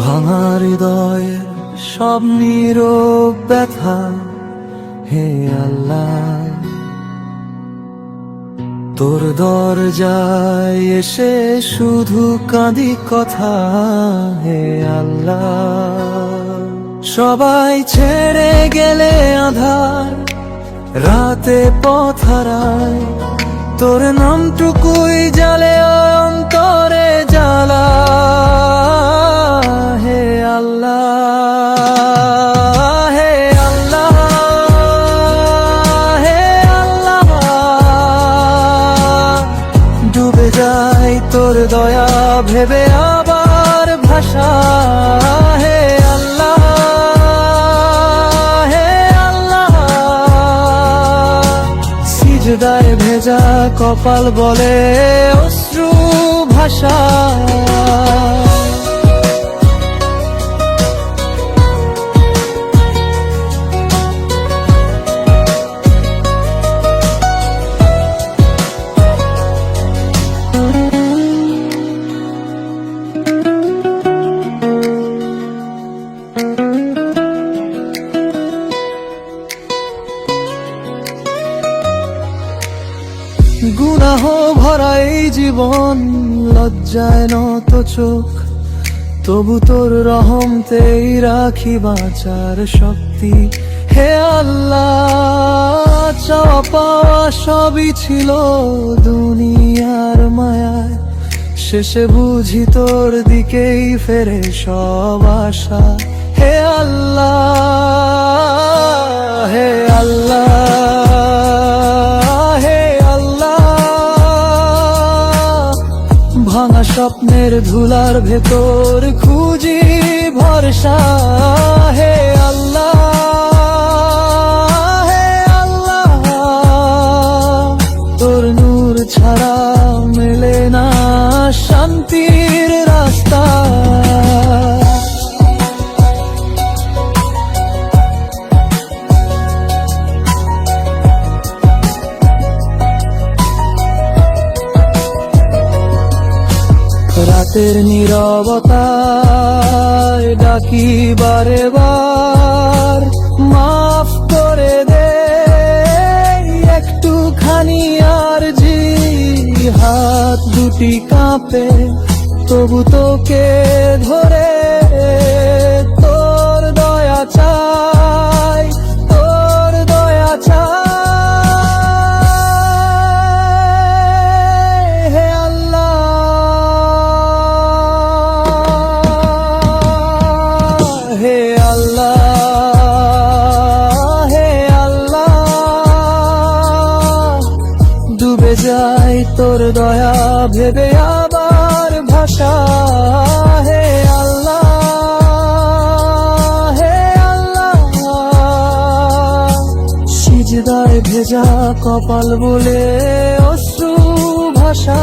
ভাঙা হৃদয়ের সব নীরব ব্যথা, হে আল্লাহ তোর দরজায় এসে শুধু কাঁদি কথা, হে আল্লাহ। সবাই ছেড়ে গেলে আধার রাতে পথ হারায়, তোর নামটুকুই জালে অন্তরে জ্বালা, হে আল্লাহ, হে আল্লাহ, হে আল্লাহ। ডুবে যাই তোর দয়া ভেবে আবার ভাষা, হে আল্লাহ, হে আল্লাহ। সিজদায় ভেজা কপাল বলে অশ্রু ভাষা। গুনাহ ভরা এই জীবন, লজ্জায় নত চোখ, তবু তোর রহমতেই রাখি বাঁচার শক্তি, হে আল্লাহ। চাওয়া পাওয়া সবই ছিল দুনিয়ার মায়ায়, শেষে বুঝি তোর দিকেই ফেরে সব আশা, হে আল্লাহ, হে আল্লাহ, হে আল্লাহ। ভাঙা স্বপ্নের ধুলার ভেতর খুঁজি ভরসা, হে আল্লাহ, হে আল্লাহ। তোর নূর ছাড়া মেলে না শান্তির রাস্তা। রাতের নীরবতায় ডাকি বারে বার, মাফ করে দে একটুখানি আরজি। হাত দুটি কাঁপে তবু তোকে ধরে, তোর দয়া চাই, তোর দয়া চাই, হে আল্লাহ, হে আল্লাহ, হে আল্লাহ। ডুবে যাই তোর দয়া ভেবে আবার ভাষা, হে আল্লাহ, হে আল্লাহ। সিজদায় ভেজা কপাল বলে অশ্রু ভাষা।